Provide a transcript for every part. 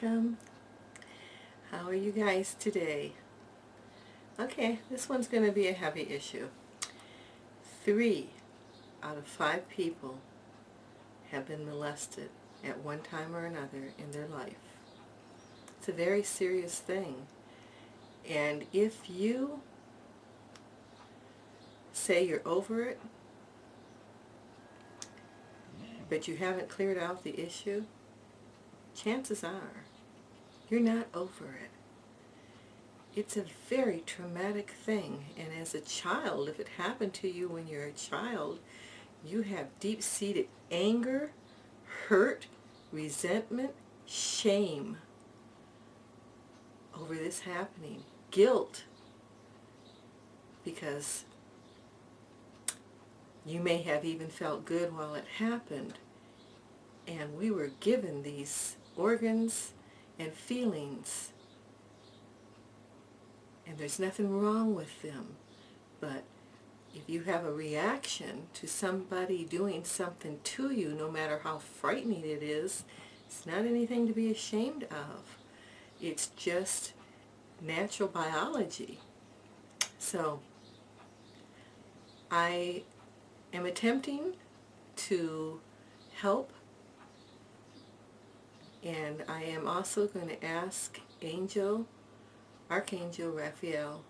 welcome. How are you guys today? Okay, this one's going to be a heavy issue. 3 out of 5 people have been molested at one time or another in their life. It's a very serious thing. And if you say you're over it, but you haven't cleared out the issue, chances are you're not over it. It's a very traumatic thing, and as a child, if it happened to you when you're a child, you have deep-seated anger, hurt, resentment, shame over this happening, guilt, because you may have even felt good while it happened, and we were given these organs and feelings, and there's nothing wrong with them. But if you have a reaction to somebody doing something to you, no matter how frightening it is, it's not anything to be ashamed of. It's just natural biology. So I am attempting to help, and I am also going to ask Archangel Raphael,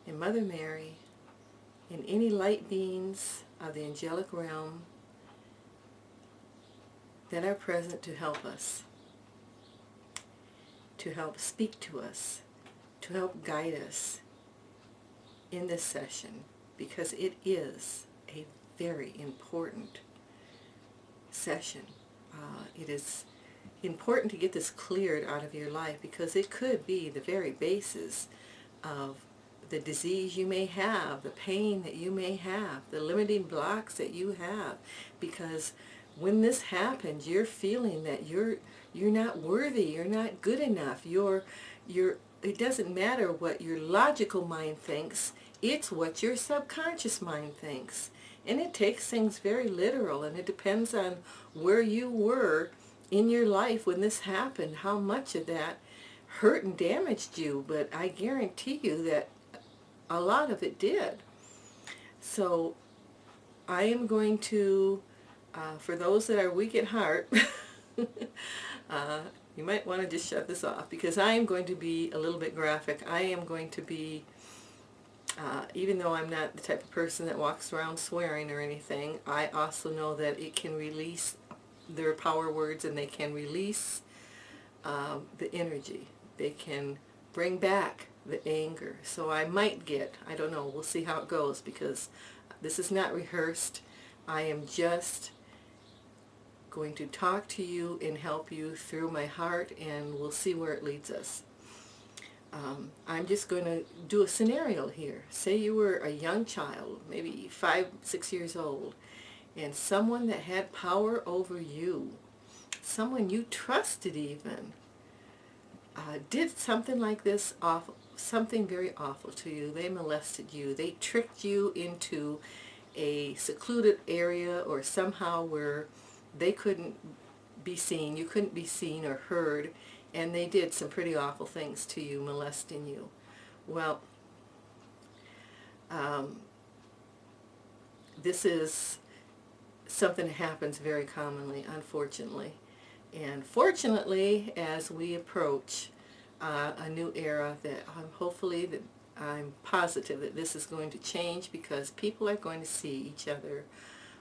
and Mother Mary, and any light beings of the angelic realm that are present to help us, to help speak to us, to help guide us in this session, because it is a very important session. It is important to get this cleared out of your life, because it could be the very basis of the disease you may have, the pain that you may have, the limiting blocks that you have. Because when this happens, you're feeling that you're not worthy, you're not good enough, it doesn't matter what your logical mind thinks, it's what your subconscious mind thinks. And it takes things very literal, and it depends on where you were in your life when this happened, how much of that hurt and damaged you. But I guarantee you that a lot of it did. So I am going to, for those that are weak at heart, you might want to just shut this off, because I am going to be a little bit graphic. I am going to be, even though I'm not the type of person that walks around swearing or anything, I also know that it can release their power words, and they can release the energy. They can bring back the anger. So I might get, I don't know, we'll see how it goes, because this is not rehearsed. I am just going to talk to you and help you through my heart, and we'll see where it leads us. I'm just going to do a scenario here. Say you were a young child, maybe 5, 6 years old, and someone that had power over you, someone you trusted even, did something like this, awful, something very awful to you. They molested you. They tricked you into a secluded area, or somehow where they couldn't be seen, you couldn't be seen or heard, and they did some pretty awful things to you, molesting you. Well, this is something that happens very commonly, unfortunately. And fortunately, as we approach a new era, that I'm positive that this is going to change, because people are going to see each other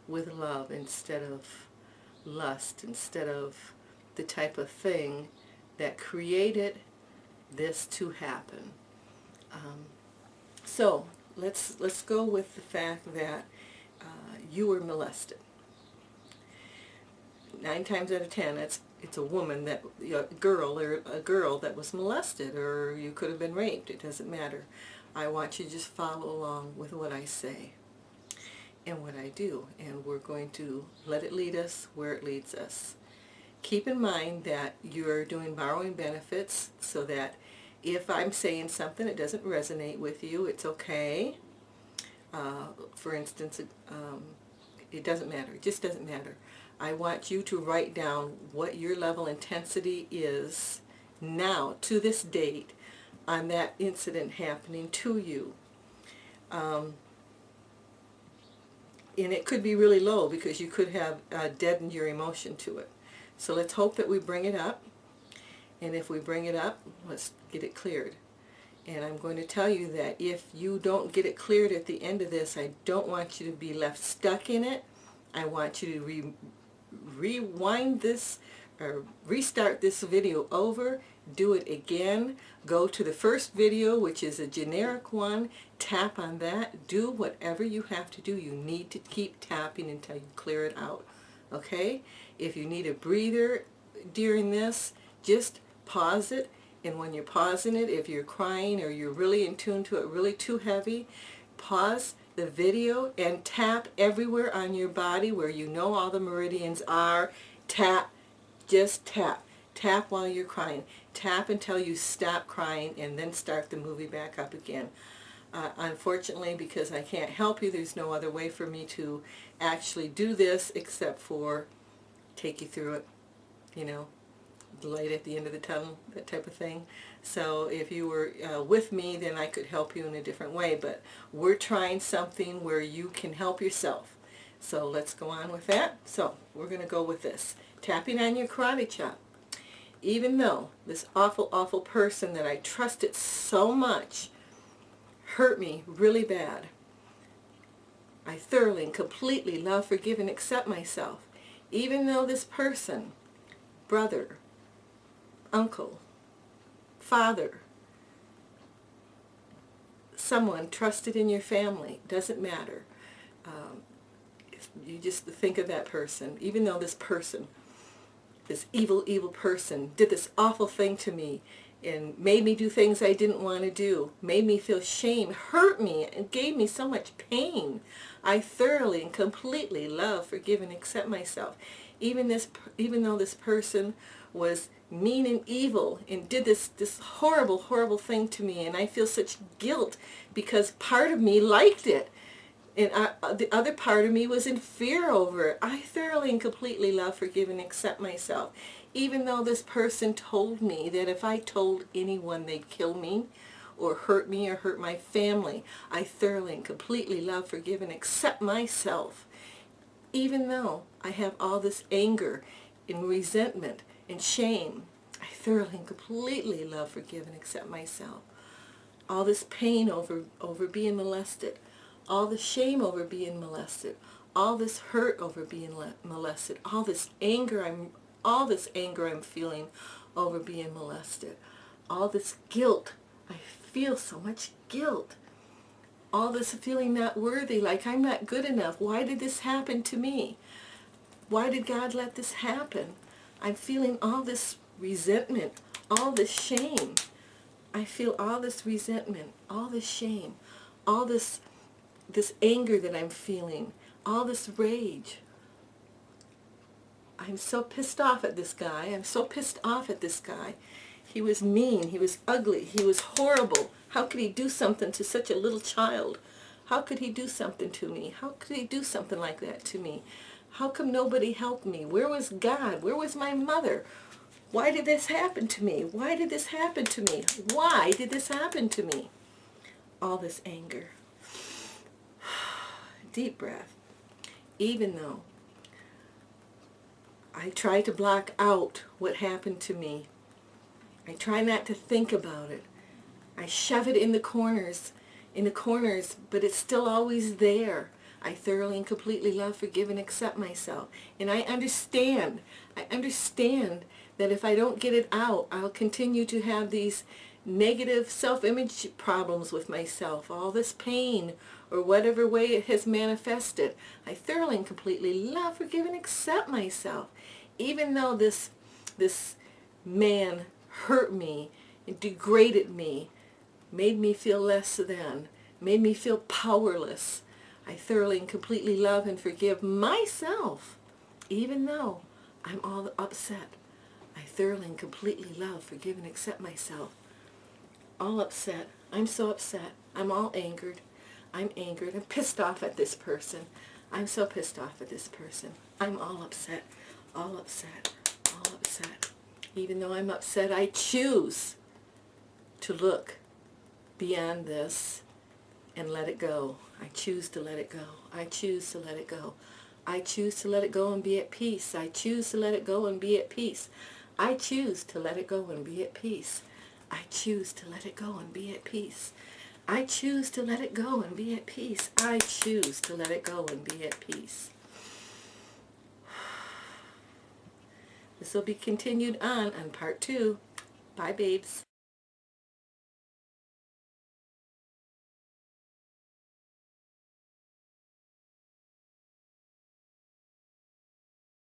with love instead of lust, instead of the type of thing that created this to happen. So let's go with the fact that you were molested. 9 times out of 10, it's a woman, that a girl that was molested, or you could have been raped. It doesn't matter. I want you to just follow along with what I say and what I do, and we're going to let it lead us where it leads us. Keep in mind that you're doing borrowing benefits, so that if I'm saying something that doesn't resonate with you, it's okay. For instance, it doesn't matter. It just doesn't matter. I want you to write down what your level intensity is now, to this date, on that incident happening to you. And it could be really low because you could have deadened your emotion to it. So let's hope that we bring it up. And if we bring it up, let's get it cleared. And I'm going to tell you that if you don't get it cleared at the end of this, I don't want you to be left stuck in it. I want you to rewind this or restart this video over, do it again, go to the first video, which is a generic one, tap on that, do whatever you have to do. You need to keep tapping until you clear it out, okay? If you need a breather during this, just pause it, and when you're pausing it, if you're crying or you're really in tune to it, really too heavy, pause the video and tap everywhere on your body where you know all the meridians are. Tap, just tap. Tap while you're crying. Tap until you stop crying and then start the movie back up again. Unfortunately, because I can't help you, there's no other way for me to actually do this except for take you through it, you know, the light at the end of the tunnel, that type of thing. So if you were with me, then I could help you in a different way, but we're trying something where you can help yourself. So let's go on with that. So we're going to go with this. Tapping on your karate chop. Even though this awful, awful person that I trusted so much hurt me really bad, I thoroughly and completely love, forgive, and accept myself. Even though this person, brother, uncle, father, someone trusted in your family, doesn't matter. You just think of that person. Even though this person, this evil, evil person, did this awful thing to me and made me do things I didn't want to do, made me feel shame, hurt me, and gave me so much pain, I thoroughly and completely love, forgive, and accept myself. Even though this person was mean and evil and did this horrible, horrible thing to me, and I feel such guilt because part of me liked it, and the other part of me was in fear over it. I thoroughly and completely love, forgive, and accept myself. Even though this person told me that if I told anyone they'd kill me or hurt my family, I thoroughly and completely love, forgive, and accept myself. Even though I have all this anger and resentment and shame, I thoroughly and completely love, forgive, and accept myself. All this pain over being molested, all the shame over being molested, all this hurt over being molested, all this anger I'm feeling over being molested, all this guilt. I feel so much guilt. All this feeling not worthy, like I'm not good enough. Why did this happen to me? Why did God let this happen? I'm feeling all this resentment, all this shame. I feel all this resentment, all this shame, all this anger that I'm feeling, all this rage. I'm so pissed off at this guy. I'm so pissed off at this guy. He was mean. He was ugly. He was horrible. How could he do something to such a little child? How could he do something to me? How could he do something like that to me? How come nobody helped me? Where was God? Where was my mother? Why did this happen to me? Why did this happen to me? Why did this happen to me? All this anger. Deep breath. Even though I try to block out what happened to me, I try not to think about it. I shove it in the corners, but it's still always there. I thoroughly and completely love, forgive, and accept myself. And I understand that if I don't get it out, I'll continue to have these negative self-image problems with myself, all this pain, or whatever way it has manifested. I thoroughly and completely love, forgive, and accept myself. Even though this man hurt me and degraded me, made me feel less than, made me feel powerless, I thoroughly and completely love and forgive myself. Even though I'm all upset, I thoroughly and completely love, forgive, and accept myself. All upset. I'm so upset. I'm all angered. I'm angered. I'm pissed off at this person. I'm so pissed off at this person. I'm all upset, all upset, all upset. Even though I'm upset, I choose to look beyond this and let it go. I choose to let it go. I choose to let it go. I choose to let it go and be at peace. I choose to let it go and be at peace. I choose to let it go and be at peace. I choose to let it go and be at peace. I choose to let it go and be at peace. I choose to let it go and be at peace. This will be continued on part 2. Bye, babes.